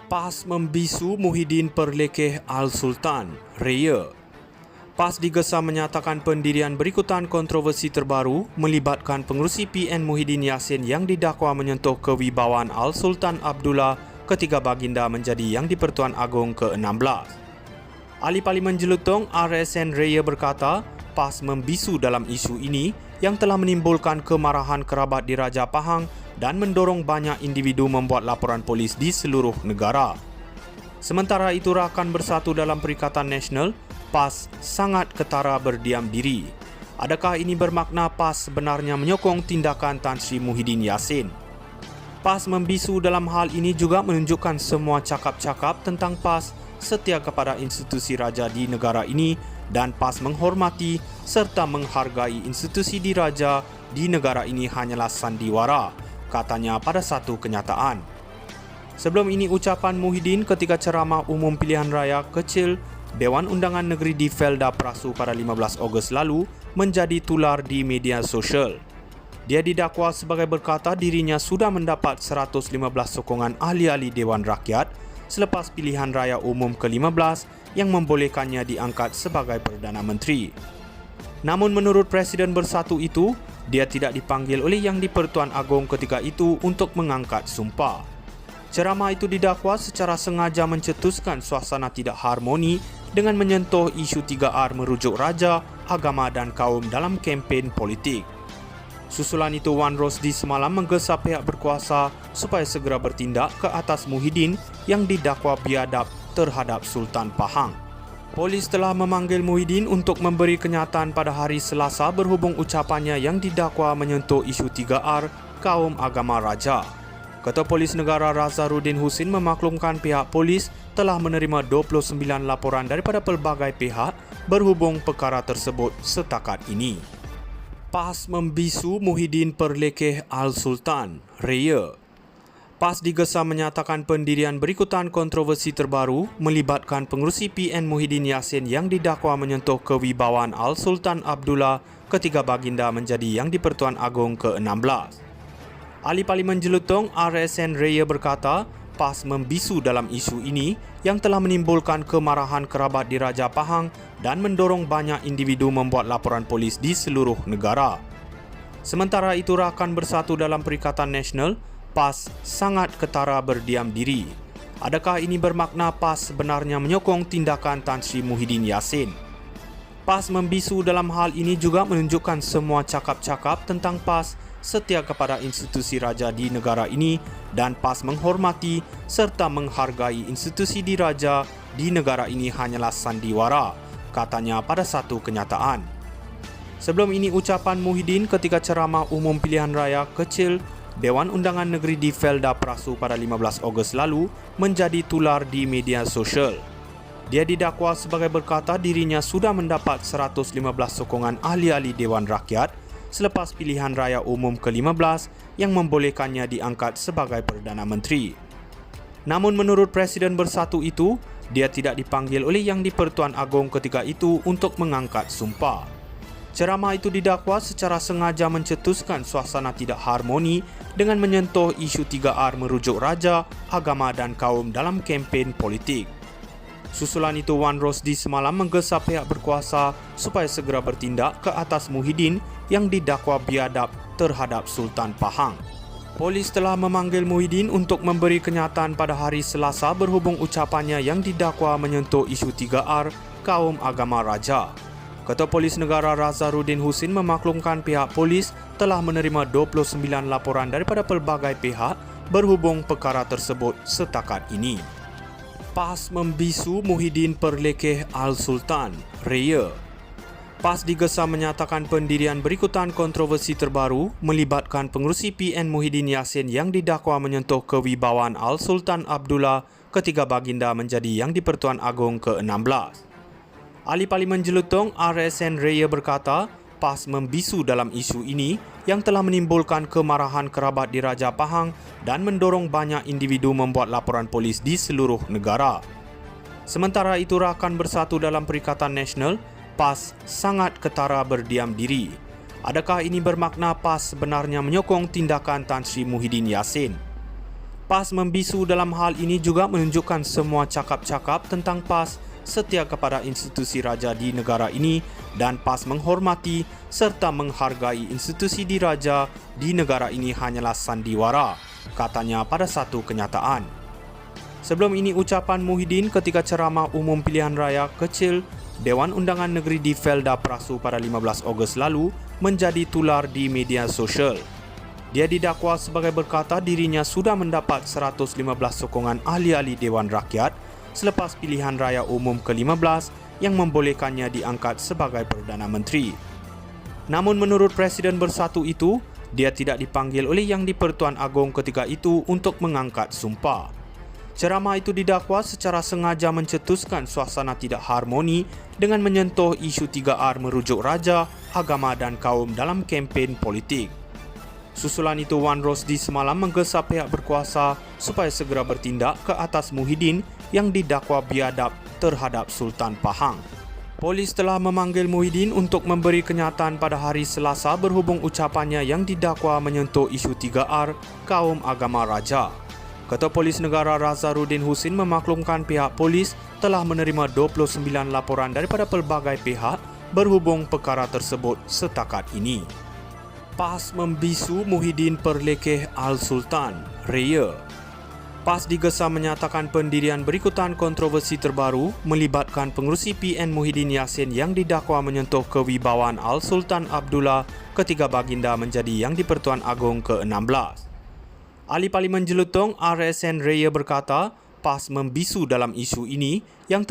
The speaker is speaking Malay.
PAS membisu Muhyiddin perlekeh Al-Sultan, Raya. PAS digesa menyatakan pendirian berikutan kontroversi terbaru melibatkan pengerusi PN Muhyiddin Yassin yang didakwa menyentuh kewibawaan Al-Sultan Abdullah ketiga baginda menjadi Yang di-Pertuan Agong ke-16. Ahli Parlimen Jelutong RSN Raya berkata, PAS membisu dalam isu ini yang telah menimbulkan kemarahan kerabat di Raja Pahang dan mendorong banyak individu membuat laporan polis di seluruh negara. Sementara itu, rakan bersatu dalam Perikatan Nasional, PAS sangat ketara berdiam diri. Adakah ini bermakna PAS sebenarnya menyokong tindakan Tan Sri Muhyiddin Yassin? PAS membisu dalam hal ini juga menunjukkan semua cakap-cakap tentang PAS setia kepada institusi raja di negara ini dan PAS menghormati serta menghargai institusi diraja di negara ini hanyalah sandiwara, katanya pada satu kenyataan. Sebelum ini, ucapan Muhyiddin ketika ceramah umum pilihan raya kecil Dewan Undangan Negeri di Felda Prasu pada 15 Ogos lalu menjadi tular di media sosial. Dia didakwa sebagai berkata dirinya sudah mendapat 115 sokongan ahli-ahli Dewan Rakyat selepas pilihan raya umum ke-15 yang membolehkannya diangkat sebagai Perdana Menteri. Namun menurut Presiden Bersatu itu, dia tidak dipanggil oleh Yang di-Pertuan Agong ketika itu untuk mengangkat sumpah. Ceramah itu didakwa secara sengaja mencetuskan suasana tidak harmoni dengan menyentuh isu 3R merujuk raja, agama dan kaum dalam kempen politik. Susulan itu, Wan Rosdi semalam menggesa pihak berkuasa supaya segera bertindak ke atas Muhyiddin yang didakwa biadab terhadap Sultan Pahang. Polis telah memanggil Muhyiddin untuk memberi kenyataan pada hari Selasa berhubung ucapannya yang didakwa menyentuh isu 3R kaum agama raja. Ketua Polis Negara Razarudin Husin memaklumkan pihak polis telah menerima 29 laporan daripada pelbagai pihak berhubung perkara tersebut setakat ini. PAS membisu Muhyiddin perlekeh Al-Sultan, Raya. PAS digesa menyatakan pendirian berikutan kontroversi terbaru melibatkan pengerusi PN Muhyiddin Yassin yang didakwa menyentuh kewibawaan Al-Sultan Abdullah ketiga baginda menjadi Yang di-Pertuan Agong ke-16. Ahli Parlimen Jelutong RSN Raya berkata, PAS membisu dalam isu ini yang telah menimbulkan kemarahan kerabat di Raja Pahang dan mendorong banyak individu membuat laporan polis di seluruh negara. Sementara itu, rakan bersatu dalam Perikatan Nasional, PAS sangat ketara berdiam diri. Adakah ini bermakna PAS sebenarnya menyokong tindakan Tan Sri Muhyiddin Yassin? PAS membisu dalam hal ini juga menunjukkan semua cakap-cakap tentang PAS setia kepada institusi raja di negara ini dan PAS menghormati serta menghargai institusi diraja di negara ini hanyalah sandiwara, katanya pada satu kenyataan. Sebelum ini, ucapan Muhyiddin ketika ceramah umum pilihan raya kecil Dewan Undangan Negeri di Felda Prasu pada 15 Ogos lalu menjadi tular di media sosial. Dia didakwa sebagai berkata dirinya sudah mendapat 115 sokongan ahli-ahli Dewan Rakyat selepas pilihan raya umum ke-15 yang membolehkannya diangkat sebagai Perdana Menteri. Namun menurut Presiden Bersatu itu, dia tidak dipanggil oleh Yang di-Pertuan Agong ketika itu untuk mengangkat sumpah. Ceramah itu didakwa secara sengaja mencetuskan suasana tidak harmoni dengan menyentuh isu 3R merujuk raja, agama dan kaum dalam kempen politik. Susulan itu, Wan Rosdi semalam menggesa pihak berkuasa supaya segera bertindak ke atas Muhyiddin yang didakwa biadab terhadap Sultan Pahang. Polis telah memanggil Muhyiddin untuk memberi kenyataan pada hari Selasa berhubung ucapannya yang didakwa menyentuh isu 3R kaum agama raja. Ketua Polis Negara Razarudin Husin memaklumkan pihak polis telah menerima 29 laporan daripada pelbagai pihak berhubung perkara tersebut setakat ini. PAS membisu Muhyiddin perlekeh Al-Sultan, Raya. PAS digesa menyatakan pendirian berikutan kontroversi terbaru melibatkan pengerusi PN Muhyiddin Yassin yang didakwa menyentuh kewibawaan Al-Sultan Abdullah ketiga baginda menjadi Yang di-Pertuan Agong ke-16. Ahli Parlimen Jelutong RSN Raya berkata, PAS membisu dalam isu ini yang telah menimbulkan kemarahan kerabat di Raja Pahang dan mendorong banyak individu membuat laporan polis di seluruh negara. Sementara itu, rakan bersatu dalam Perikatan Nasional, PAS sangat ketara berdiam diri. Adakah ini bermakna PAS sebenarnya menyokong tindakan Tan Sri Muhyiddin Yassin? PAS membisu dalam hal ini juga menunjukkan semua cakap-cakap tentang PAS setia kepada institusi raja di negara ini dan PAS menghormati serta menghargai institusi diraja di negara ini hanyalah sandiwara, katanya pada satu kenyataan. Sebelum ini ucapan Muhyiddin ketika ceramah umum pilihan raya kecil Dewan Undangan Negeri di Felda Prasu pada 15 Ogos lalu menjadi tular di media sosial. Dia didakwa sebagai berkata dirinya sudah mendapat 115 sokongan ahli-ahli Dewan Rakyat selepas pilihan raya umum ke-15 yang membolehkannya diangkat sebagai Perdana Menteri. Namun menurut Presiden Bersatu itu, dia tidak dipanggil oleh Yang di-Pertuan Agong ketika itu untuk mengangkat sumpah. Ceramah itu didakwa secara sengaja mencetuskan suasana tidak harmoni dengan menyentuh isu 3R merujuk raja, agama dan kaum dalam kempen politik. Susulan itu, Wan Rosdi semalam menggesa pihak berkuasa supaya segera bertindak ke atas Muhyiddin yang didakwa biadab terhadap Sultan Pahang. Polis telah memanggil Muhyiddin untuk memberi kenyataan pada hari Selasa berhubung ucapannya yang didakwa menyentuh isu 3R, kaum agama raja. Ketua Polis Negara Razarudin Husin memaklumkan pihak polis telah menerima 29 laporan daripada pelbagai pihak berhubung perkara tersebut setakat ini. PAS membisu Muhyiddin perlekeh Al-Sultan, Raya. PAS digesa menyatakan pendirian berikutan kontroversi terbaru melibatkan pengerusi PN Muhyiddin Yassin yang didakwa menyentuh kewibawaan Al-Sultan Abdullah ketiga baginda menjadi Yang di-Pertuan Agong ke-16. Ahli Parlimen Jelutong RSN Raya berkata, PAS membisu dalam isu ini yang